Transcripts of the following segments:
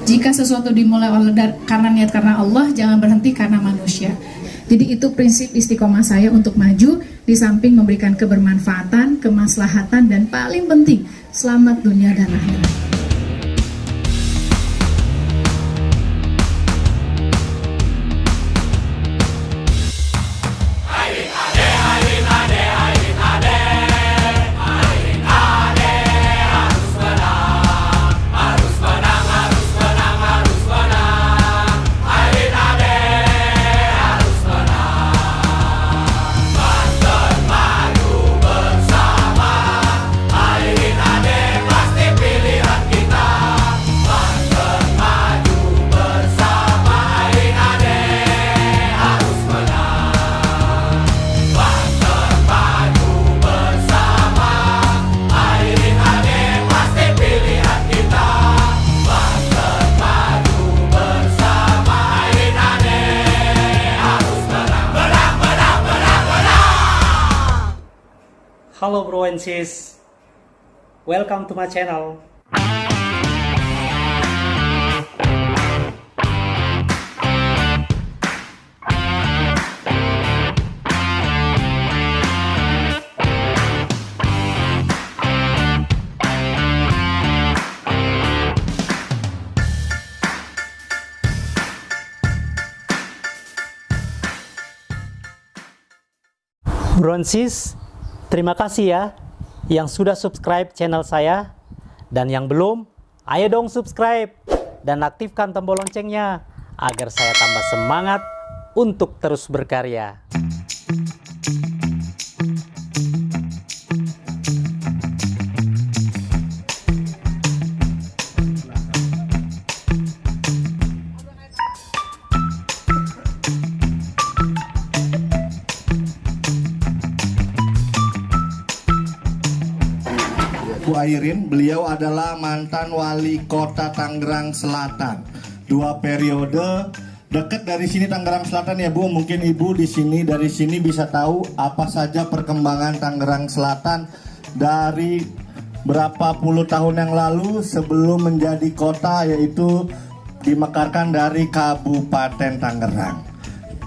Jika sesuatu dimulai karena niat karena Allah, jangan berhenti karena manusia. Jadi itu prinsip istiqomah saya untuk maju, di samping memberikan kebermanfaatan, kemaslahatan, dan paling penting, selamat dunia dan akhirat. Halo bro and sis, welcome to my channel. Bro and sis, terima kasih ya yang sudah subscribe channel saya, dan yang belum, ayo dong subscribe dan aktifkan tombol loncengnya agar saya tambah semangat untuk terus berkarya. Bu Airin, beliau adalah mantan wali kota Tangerang Selatan. 2 periode, dekat dari sini Tangerang Selatan ya Bu. Mungkin Ibu di sini, dari sini bisa tahu apa saja perkembangan Tangerang Selatan dari berapa puluh tahun yang lalu sebelum menjadi kota, yaitu dimekarkan dari Kabupaten Tangerang.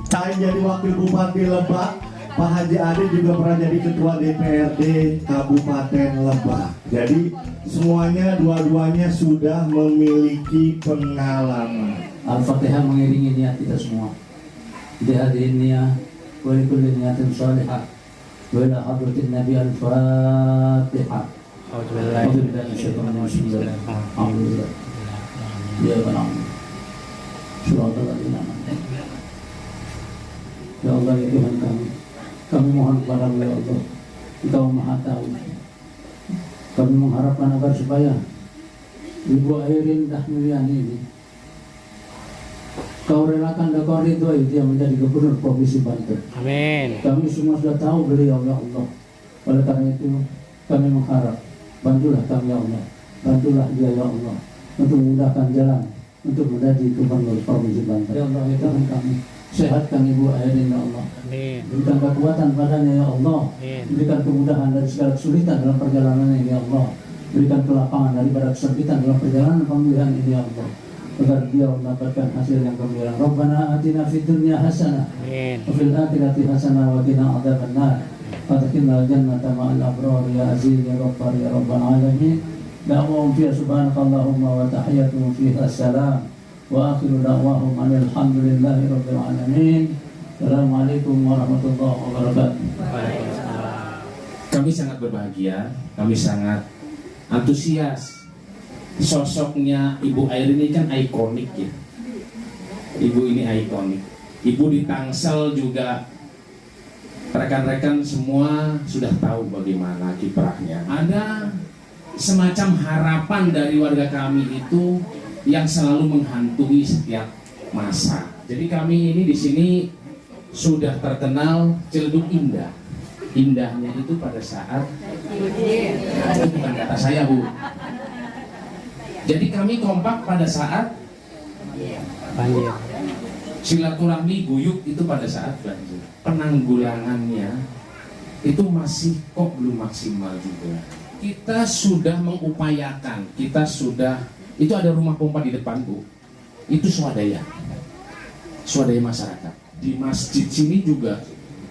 Saya jadi wakil Bupati Lebak, Pak Haji Adi juga pernah jadi ketua DPRD Kabupaten Lebak. Jadi semuanya, dua-duanya sudah memiliki pengalaman. Al-Fatihah mengiringi niat kita semua. Di hadirin niat, wa likulli niyatin salihah, wa ila hadratin Nabi Al-Fatihah. Alhamdulillah. Ya Allah. Ya Allah, ya Tuhan kami mohon kepadamu ya Allah, Engkau Maha Tahu. Kami mengharapkan agar supaya Ibu Airin Dahmiliani ini Kau relakan dan Kau ridhoi dia menjadi Gubernur Provinsi Banten. Amin. Kami semua sudah tahu beliau ya Allah. Oleh karena itu kami mengharap, bantulah kami ya Allah, bantulah dia ya Allah untuk memudahkan jalan untuk menjadi Gubernur Provinsi Banten. Ya Allah, ya Tuhan kami, sehatkan Ibu Airin ya Allah. Amin. Berikan kekuatan padanya ya Allah. Amin. Berikan kemudahan dari segala kesulitan dalam perjalanan ini ya Allah. Berikan kelapangan daripada kesempitan dalam perjalanan pemilihan ini ya Allah, agar dia mendapatkan hasil yang gembira. Rabbana atina fid dunya hasanah wa fil akhirati hasanah wa qina adzabannar. Adkhilna jannata ma'al abrar ya aziz ya ghaffar ya rabbal alamin. Da'wahum fiha subhanakallahumma wa tahiyyatuhum fiha salam. Wa akhiru da'wahum alhamdulillahi rabbil alamin. Assalamualaikum warahmatullahi wabarakatuh. Kami sangat berbahagia, kami sangat antusias. Sosoknya Ibu Airin ini kan ikonik ya. Ibu ini ikonik. Ibu di Tangsel juga rekan-rekan semua sudah tahu bagaimana kiprahnya. Ada semacam harapan dari warga kami itu yang selalu menghantui setiap masa. Jadi kami ini di sini sudah terkenal Ciledug indah. Indahnya itu pada saat, itu bukan kata saya Bu. Jadi kami kompak pada saat Banjir. silaturahmi guyup itu pada saat banjir. Penanggulangannya itu masih kok belum maksimal juga. Kita sudah mengupayakan, kita sudah itu ada rumah pompa di depanku. Itu swadaya masyarakat. Di masjid sini juga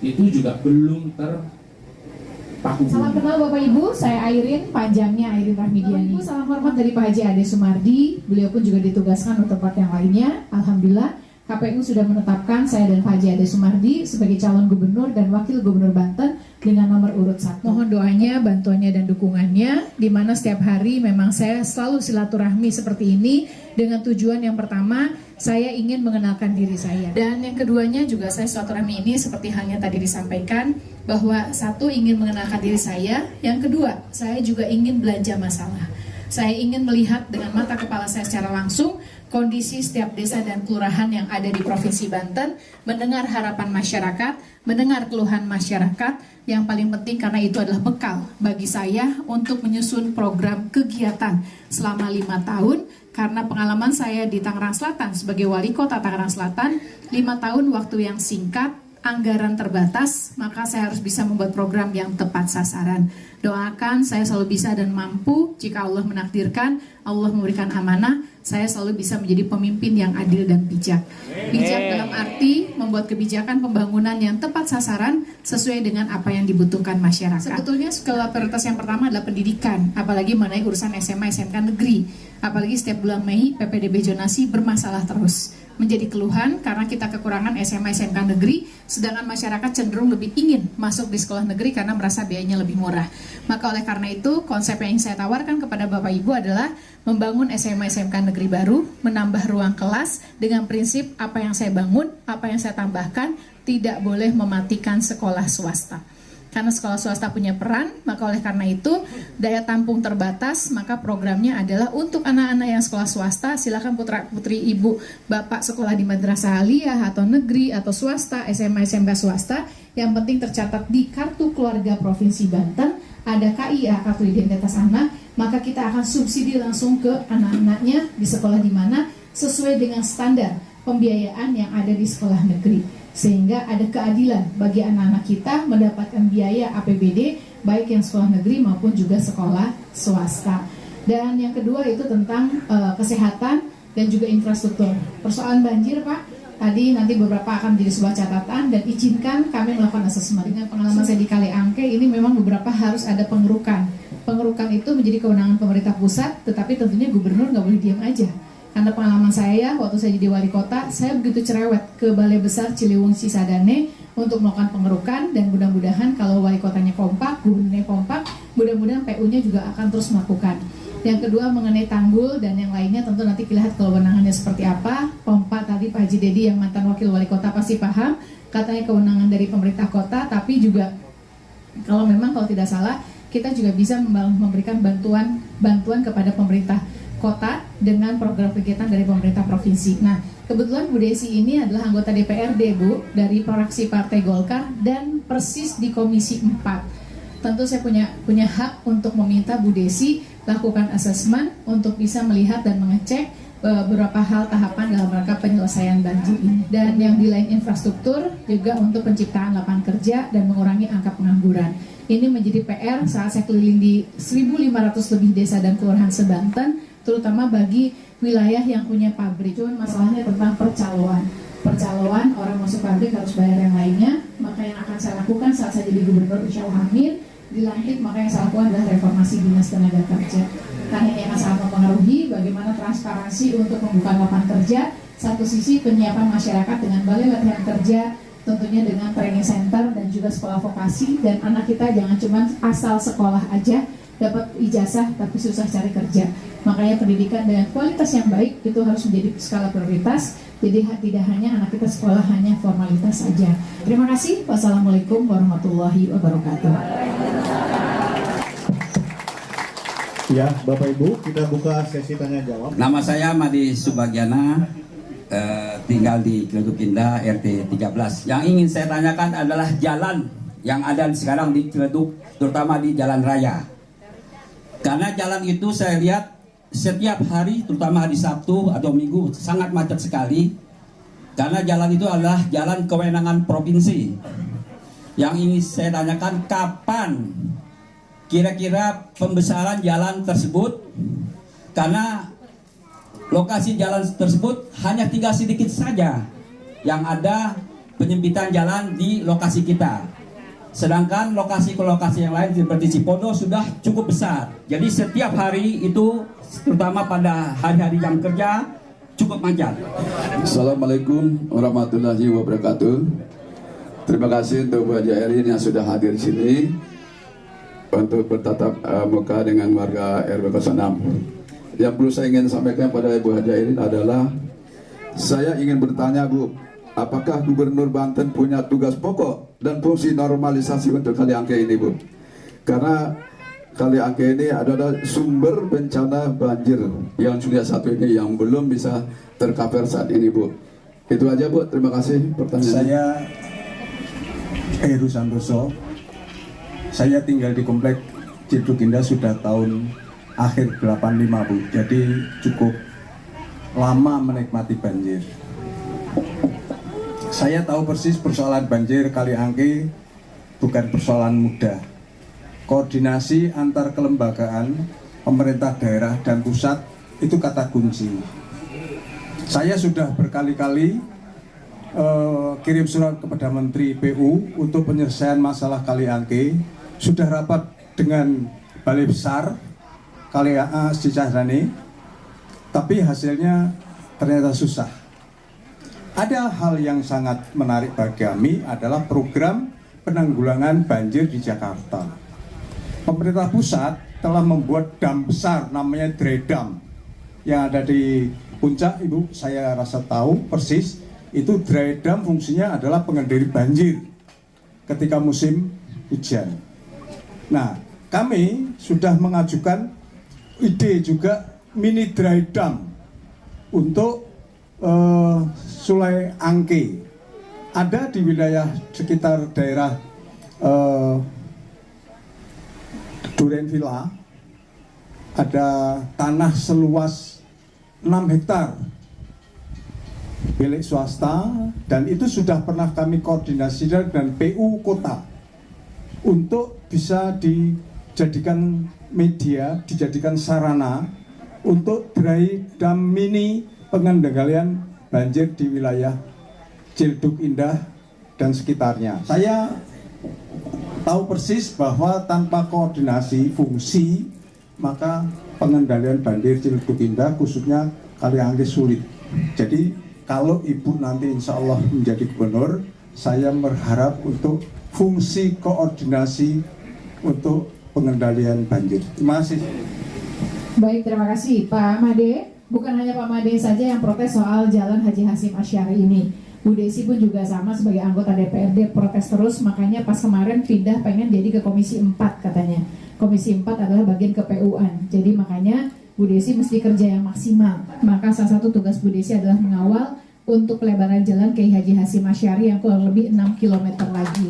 itu juga belum terpaku. Salam kenal Bapak Ibu, saya Airin, panjangnya Airin Rahmidiani. Salam hormat dari Pak Haji Ade Sumardi. Beliau pun juga ditugaskan untuk tempat yang lainnya. Alhamdulillah KPU sudah menetapkan saya dan Pak Haji Ade Sumardi sebagai calon gubernur dan wakil gubernur Banten dengan nomor urut 1. Mohon doanya, bantuannya dan dukungannya, di mana setiap hari memang saya selalu silaturahmi seperti ini dengan tujuan yang pertama, saya ingin mengenalkan diri saya. Dan yang keduanya juga saya silaturahmi ini seperti halnya tadi disampaikan, bahwa satu ingin mengenalkan diri saya, yang kedua saya juga ingin belanja masalah. Saya ingin melihat dengan mata kepala saya secara langsung kondisi setiap desa dan kelurahan yang ada di Provinsi Banten, mendengar harapan masyarakat, mendengar keluhan masyarakat, yang paling penting karena itu adalah bekal bagi saya untuk menyusun program kegiatan selama 5 tahun, karena pengalaman saya di Tangerang Selatan sebagai wali kota Tangerang Selatan, 5 tahun waktu yang singkat, anggaran terbatas, maka saya harus bisa membuat program yang tepat sasaran. Doakan saya selalu bisa dan mampu, jika Allah menakdirkan, Allah memberikan amanah, saya selalu bisa menjadi pemimpin yang adil dan bijak. Bijak dalam arti membuat kebijakan pembangunan yang tepat sasaran sesuai dengan apa yang dibutuhkan masyarakat. Sebetulnya skala prioritas yang pertama adalah pendidikan, apalagi mengenai urusan SMA, SMK negeri. Apalagi setiap bulan Mei PPDB zonasi bermasalah terus. Menjadi keluhan karena kita kekurangan SMA, SMK negeri, sedangkan masyarakat cenderung lebih ingin masuk di sekolah negeri karena merasa biayanya lebih murah. Maka oleh karena itu, konsep yang ingin saya tawarkan kepada Bapak Ibu adalah membangun SMA, SMK negeri baru, menambah ruang kelas dengan prinsip apa yang saya bangun, apa yang saya tambahkan, tidak boleh mematikan sekolah swasta. Karena sekolah swasta punya peran, maka oleh karena itu daya tampung terbatas, maka programnya adalah untuk anak-anak yang sekolah swasta, silakan putra putri ibu bapak sekolah di madrasah aliyah atau negeri atau swasta, SMA SMK swasta, yang penting tercatat di kartu keluarga Provinsi Banten, ada KIA kartu identitas anak, maka kita akan subsidi langsung ke anak-anaknya di sekolah di mana sesuai dengan standar pembiayaan yang ada di sekolah negeri. Sehingga ada keadilan bagi anak-anak kita mendapatkan biaya APBD baik yang sekolah negeri maupun juga sekolah swasta. Dan yang kedua itu tentang kesehatan dan juga infrastruktur. Persoalan banjir Pak, tadi nanti beberapa akan menjadi sebuah catatan, dan izinkan kami melakukan asesmen. Dengan pengalaman saya di Kaliangke ini memang beberapa harus ada pengerukan. Pengerukan itu menjadi kewenangan pemerintah pusat, tetapi tentunya gubernur nggak boleh diam aja. Karena pengalaman saya, waktu saya jadi wali kota, saya begitu cerewet ke Balai Besar Ciliwung Cisadane untuk melakukan pengerukan, dan mudah-mudahan kalau wali kotanya kompak, gubernurnya kompak, mudah-mudahan PU-nya juga akan terus melakukan. Yang kedua mengenai tanggul dan yang lainnya, tentu nanti lihat kewenangannya seperti apa. Pompa tadi Pak Haji Dedi yang mantan wakil wali kota pasti paham, katanya kewenangan dari pemerintah kota, tapi juga kalau tidak salah, kita juga bisa memberikan bantuan kepada pemerintah kota dengan program kegiatan dari pemerintah provinsi. Nah, kebetulan Bu Desi ini adalah anggota DPRD Bu, dari fraksi Partai Golkar dan persis di Komisi 4. Tentu saya punya hak untuk meminta Bu Desi lakukan asesmen untuk bisa melihat dan mengecek beberapa hal tahapan dalam rangka penyelesaian banjir ini. Dan yang di lain infrastruktur juga untuk penciptaan lapangan kerja dan mengurangi angka pengangguran. Ini menjadi PR saat saya keliling di 1.500 lebih desa dan kelurahan se-Banten, terutama bagi wilayah yang punya pabrik. Cuman masalahnya tentang percaloan orang masuk pabrik harus bayar yang lainnya. Maka yang akan saya lakukan saat saya jadi gubernur insya Allah amin dilantik, maka yang saya lakukan adalah reformasi dinas tenaga kerja. Karena ini akan sangat mempengaruhi bagaimana transparansi untuk membuka lapangan kerja. Satu sisi penyiapan masyarakat dengan balai latihan kerja, tentunya dengan training center dan juga sekolah vokasi, dan anak kita jangan cuma asal sekolah aja dapat ijazah tapi susah cari kerja. Makanya pendidikan dengan kualitas yang baik itu harus menjadi skala prioritas. Jadi tidak hanya anak kita sekolah hanya formalitas saja. Terima kasih. Wassalamualaikum warahmatullahi wabarakatuh. Ya, Bapak Ibu, kita buka sesi tanya jawab. Nama saya Madi Subagiana, tinggal di Ciledug Indah RT 13. Yang ingin saya tanyakan adalah jalan yang ada sekarang di Ciledug, terutama di jalan raya. Karena jalan itu saya lihat setiap hari, terutama hari Sabtu atau Minggu, sangat macet sekali. Karena jalan itu adalah jalan kewenangan provinsi. Yang ingin saya tanyakan, kapan kira-kira pembesaran jalan tersebut? Karena lokasi jalan tersebut hanya tinggal sedikit saja yang ada penyempitan jalan di lokasi kita. Sedangkan lokasi ke lokasi yang lain seperti Cipondo sudah cukup besar. Jadi setiap hari itu, terutama pada hari-hari jam kerja, cukup macet. Assalamualaikum warahmatullahi wabarakatuh. Terima kasih untuk Bu Haji Erin yang sudah hadir di sini untuk bertatap muka dengan warga RW 06. Yang perlu saya ingin sampaikan pada Bu Haji Erin adalah, saya ingin bertanya Bu, apakah Gubernur Banten punya tugas pokok dan fungsi normalisasi untuk Kali Angke ini Bu? Karena Kali Angke ini adalah sumber bencana banjir yang sudah satu ini yang belum bisa tercover saat ini Bu. Itu aja Bu, terima kasih pertanyaan. Saya Heru Santoso. Saya tinggal di komplek Cilduk Indah sudah tahun akhir 85 Bu. Jadi cukup lama menikmati banjir. Saya tahu persis persoalan banjir Kali Angke bukan persoalan mudah. Koordinasi antar kelembagaan, pemerintah daerah dan pusat itu kata kunci. Saya sudah berkali-kali kirim surat kepada Menteri PU untuk penyelesaian masalah Kali Angke. Sudah rapat dengan Balai Besar Kali Cicahdane, tapi hasilnya ternyata susah. Ada hal yang sangat menarik bagi kami adalah program penanggulangan banjir di Jakarta. Pemerintah pusat telah membuat dam besar namanya Dry Dam yang ada di puncak. Ibu saya rasa tahu persis, itu Dry Dam fungsinya adalah pengendali banjir ketika musim hujan. Nah, kami sudah mengajukan ide juga mini Dry Dam untuk Sulai Angke. Ada di wilayah sekitar daerah Duren Villa, ada tanah seluas 6 hektar milik swasta, dan itu sudah pernah kami koordinasikan dengan PU Kota untuk bisa dijadikan media, dijadikan sarana untuk Dry Dam mini pengendalian banjir di wilayah Cilduk Indah dan sekitarnya. Saya tahu persis bahwa tanpa koordinasi fungsi, maka pengendalian banjir Cilduk Indah khususnya Kali Angke sulit. Jadi kalau Ibu nanti insya Allah menjadi gubernur, saya berharap untuk fungsi koordinasi untuk pengendalian banjir. Terima kasih. Baik, terima kasih Pak Made. Bukan hanya Pak Made saja yang protes soal Jalan Haji Hasyim Asy'ari ini. Bu Desi pun juga sama sebagai anggota DPRD protes terus, makanya pas kemarin pindah pengen jadi ke Komisi 4 katanya. Komisi 4 adalah bagian KPU-an. Jadi makanya Bu Desi mesti kerja yang maksimal. Maka salah satu tugas Bu Desi adalah mengawal untuk pelebaran jalan Kiai Haji Hasyim Asy'ari yang kurang lebih 6 km lagi.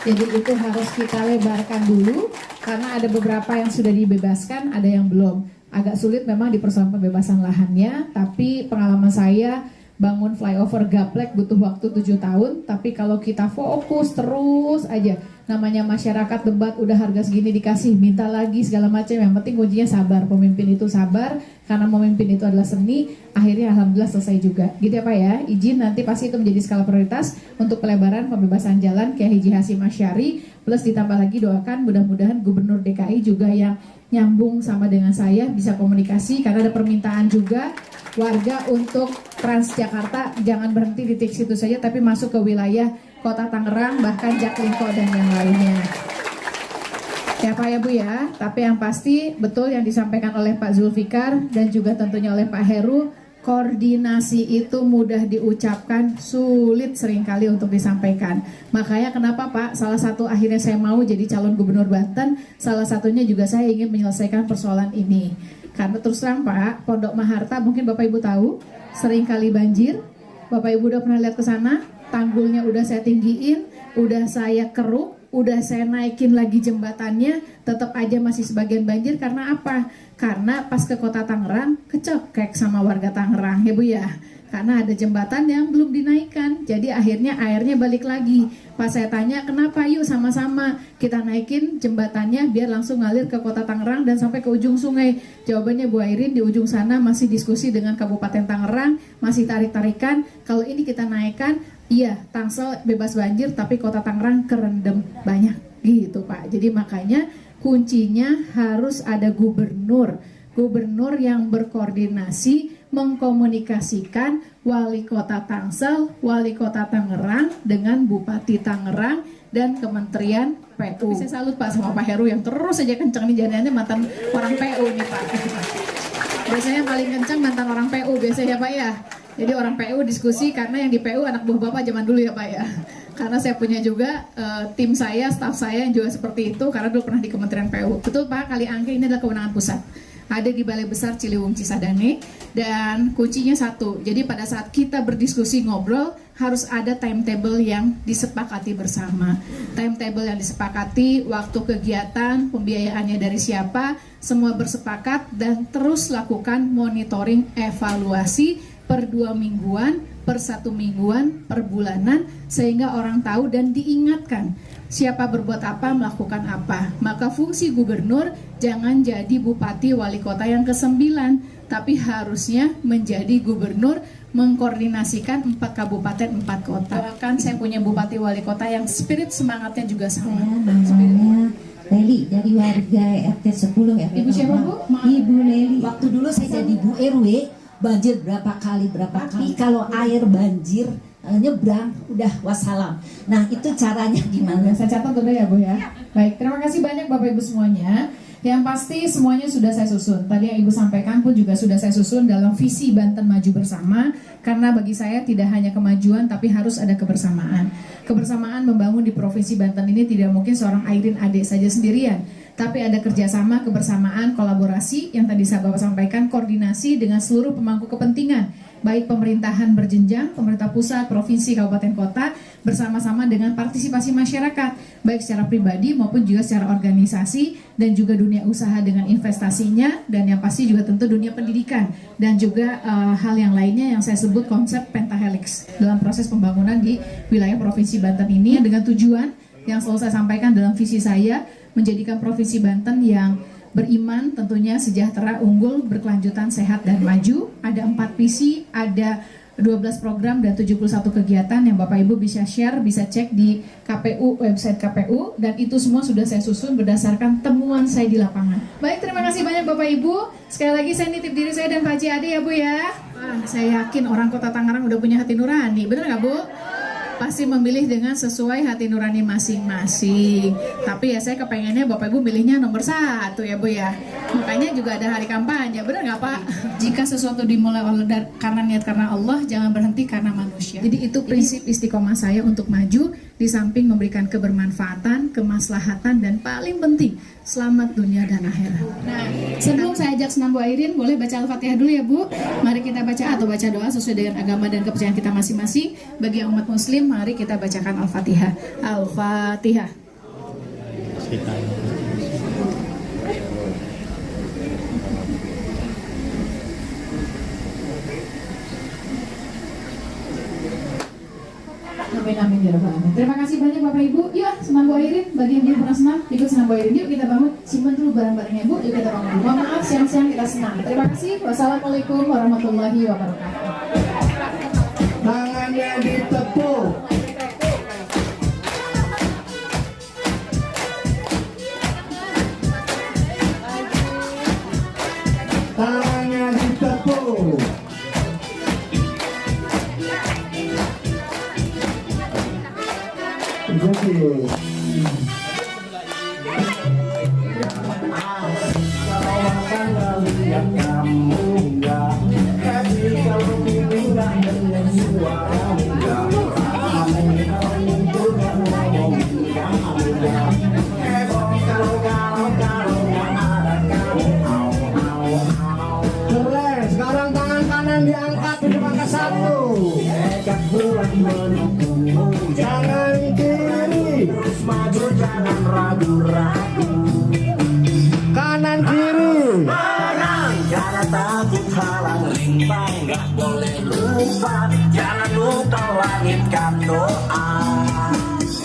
Jadi itu harus kita lebarkan dulu karena ada beberapa yang sudah dibebaskan, ada yang belum. Agak sulit memang di persoalan pembebasan lahannya, tapi pengalaman saya bangun flyover Gaplek butuh waktu 7 tahun, tapi kalau kita fokus terus aja, namanya masyarakat debat udah harga segini dikasih, minta lagi segala macam, yang penting kuncinya sabar. Pemimpin itu sabar, karena memimpin itu adalah seni, akhirnya alhamdulillah selesai juga. Gitu ya Pak ya, izin nanti pasti itu menjadi skala prioritas untuk pelebaran pembebasan jalan Kiai Haji Hasyim Asy'ari, plus ditambah lagi doakan mudah-mudahan Gubernur DKI juga yang nyambung sama dengan saya bisa komunikasi, karena ada permintaan juga warga untuk Transjakarta jangan berhenti di titik situ saja tapi masuk ke wilayah Kota Tangerang bahkan Jaklingko dan yang lainnya. Ya Pak ya Bu ya, tapi yang pasti betul yang disampaikan oleh Pak Zulfikar dan juga tentunya oleh Pak Heru, koordinasi itu mudah diucapkan, sulit seringkali untuk disampaikan. Makanya kenapa Pak, salah satu akhirnya saya mau jadi calon gubernur Banten, salah satunya juga saya ingin menyelesaikan persoalan ini. Karena terus terang Pak, Pondok Maharta mungkin Bapak Ibu tahu, seringkali banjir. Bapak Ibu udah pernah lihat ke sana, tanggulnya udah saya tinggiin, udah saya keruk, udah saya naikin lagi jembatannya, tetap aja masih sebagian banjir. Karena apa? Karena pas ke Kota Tangerang kecekek sama warga Tangerang ya Bu ya. karena ada jembatan yang belum dinaikkan. Jadi akhirnya airnya balik lagi. Pas saya tanya, kenapa? Yuk sama-sama kita naikin jembatannya biar langsung ngalir ke kota Tangerang dan sampai ke ujung sungai. Jawabannya Bu Airin di ujung sana masih diskusi dengan Kabupaten Tangerang, masih tarik-tarikan. Kalau ini kita naikkan, iya Tangsel bebas banjir tapi kota Tangerang kerendam banyak gitu Pak. Jadi makanya kuncinya harus ada gubernur yang berkoordinasi mengkomunikasikan wali kota Tangsel, wali kota Tangerang dengan Bupati Tangerang dan Kementerian PU. Tapi saya salut Pak sama Pak Heru yang terus saja kencang nih, jadinya mantan orang PU nih Pak. Biasanya paling kencang mantan orang PU biasanya Pak ya. Jadi orang PU diskusi karena yang di PU anak buah Bapak zaman dulu ya Pak ya. Karena saya punya juga tim saya, staf saya yang juga seperti itu karena dulu pernah di Kementerian PU. Betul Pak, Kaliangke ini adalah kewenangan pusat. Ada di Balai Besar Ciliwung Cisadane dan kuncinya satu. Jadi pada saat kita berdiskusi ngobrol harus ada timetable yang disepakati bersama. Timetable yang disepakati, waktu kegiatan, pembiayaannya dari siapa, semua bersepakat dan terus lakukan monitoring evaluasi per 2 mingguan, per 1 mingguan, per bulanan sehingga orang tahu dan diingatkan siapa berbuat apa, melakukan apa. Maka fungsi gubernur jangan jadi bupati wali kota yang ke-9, tapi harusnya menjadi gubernur mengkoordinasikan 4 kabupaten 4 kota. Bahkan saya punya bupati wali kota yang spirit semangatnya juga sama. Leli dari warga RT 10 ya. Ibu siapa Bu? Ibu Leli. Waktu dulu saya jadi Bu RW, banjir berapa kali kalau air banjir nyebrang udah wassalam. Nah itu caranya gimana? Saya catat udah ya Bu ya. Baik, terima kasih banyak Bapak Ibu semuanya. Yang pasti semuanya sudah saya susun. Tadi yang Ibu sampaikan pun juga sudah saya susun dalam visi Banten Maju Bersama. Karena bagi saya tidak hanya kemajuan tapi harus ada kebersamaan. Kebersamaan membangun di Provinsi Banten ini tidak mungkin seorang Airin Ade saja sendirian. Tapi ada kerjasama, kebersamaan, kolaborasi yang tadi saya Bapak sampaikan, koordinasi dengan seluruh pemangku kepentingan, baik pemerintahan berjenjang, pemerintah pusat, provinsi, kabupaten, kota, bersama-sama dengan partisipasi masyarakat, baik secara pribadi maupun juga secara organisasi, dan juga dunia usaha dengan investasinya, dan yang pasti juga tentu dunia pendidikan, dan juga hal yang lainnya yang saya sebut konsep pentahelix dalam proses pembangunan di wilayah Provinsi Banten ini, dengan tujuan yang selalu saya sampaikan dalam visi saya, menjadikan Provinsi Banten yang beriman, tentunya sejahtera, unggul, berkelanjutan, sehat, dan maju. Ada 4 visi, ada 12 program dan 71 kegiatan yang Bapak Ibu bisa share, bisa cek di KPU, website KPU, dan itu semua sudah saya susun berdasarkan temuan saya di lapangan. Baik, terima kasih banyak Bapak Ibu. Sekali lagi saya nitip diri saya dan Pak Haji Ade ya Bu ya. Saya yakin orang Kota Tangerang udah punya hati nurani, bener nggak Bu? Pasti memilih dengan sesuai hati nurani masing-masing. Tapi ya saya kepengennya Bapak Ibu milihnya nomor 1 ya Bu ya. Makanya juga ada hari kampanye, benar nggak Pak? Jika sesuatu dimulai karena niat karena Allah, jangan berhenti karena manusia. Jadi itu prinsip istiqomah saya untuk maju, di samping memberikan kebermanfaatan, kemaslahatan, dan paling penting selamat dunia dan akhirat. Nah, sebelum saya ajak senam Bu Airin, boleh baca Al-Fatihah dulu ya Bu. Mari kita baca atau baca doa sesuai dengan agama dan kepercayaan kita masing-masing. Bagi yang umat Muslim, mari kita bacakan Al-Fatihah. Al-Fatihah. Amin amin ya rabbal alamin. Terima kasih banyak Bapak Ibu. Yuk senam Bu Airin, bagi yang belum pernah senam, ikut senam Bu Airin. Yuk kita bangun, simpan dulu barang-barangnya Bu. Yuk kita bangun. Mohon maaf siang-siang kita senam. Terima kasih. Wassalamualaikum warahmatullahi wabarakatuh. Tangannya ditepuk. Tangannya ditepuk. Jadi keren. Sekarang tangan kanan diangkat di depan ke 1. Jangan kiri. Terus maju jangan ragu-ragu. Kanan kiri. Menang jangan takut halang. simpan, gak boleh lupa. Jangan lupa langitkan doa.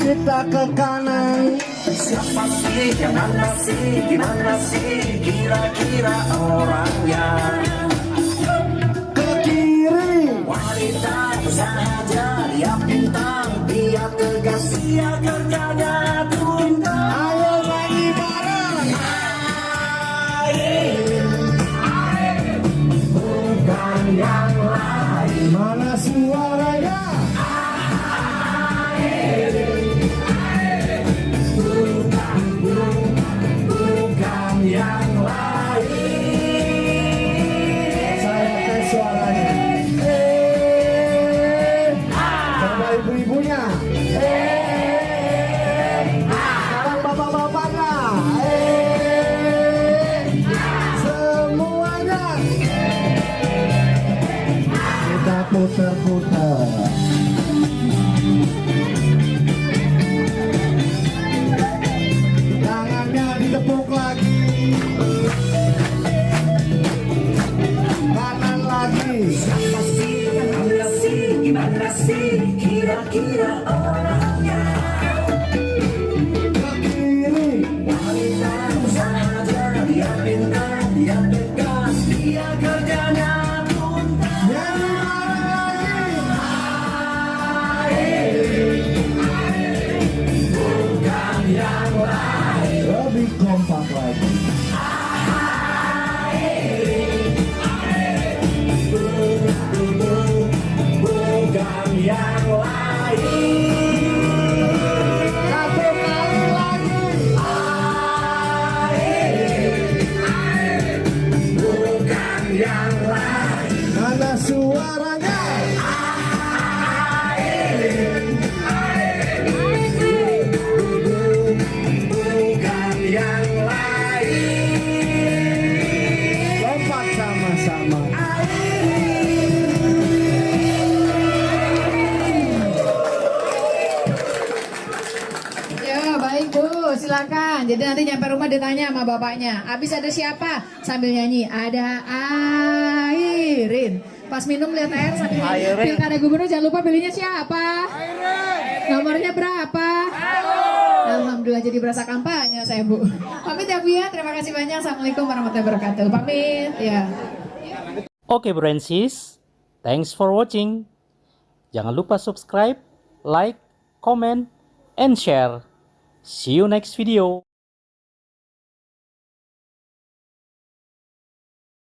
Kita ke kanan. Siapa sih, yang mana sih, gimana sih kira-kira orangnya? Ke kiri. Wanita saja, dia bintang, dia tegas, dia kerjanya tuntas. Ayo nyanyi bareng. Bukan yang lain. Mana suaranya? Bukan yang lain. Saya tes suaranya. Coba ibu-ibunya. Sekarang bapak-bapaknya. Semuanya. Kita putar-putar. Tangannya ditepuk lagi. Kanan lagi. Siapa sih, mana sih, gimana sih kira-kira orangnya? Ke kiri. Wanita saja, dia pintar, dia tegas, dia kerjanya tuntas. Nyanyi bareng lagi. Bukan yang lain. Lebih kompak lagi. Bukan yang lain. Satu kali lagi. Bukan yang lain. Mana suaranya? Bukan yang lain. Lompat sama-sama. Ya baik Bu, silakan. Jadi nanti nyampe rumah ditanya sama bapaknya. Abis ada siapa? Sambil nyanyi. Ada Airin. Pas minum lihat air sambil nyanyi. Pilkada gubernur jangan lupa pilihnya siapa? Nomornya berapa? Alhamdulillah jadi berasa kampanye saya Bu. Pamit ya Bu ya. Terima kasih banyak. Assalamualaikum warahmatullahi wabarakatuh. Pamit ya. Oke bro and sis, thanks for watching. Jangan lupa subscribe, like, comment, and share. See you next video.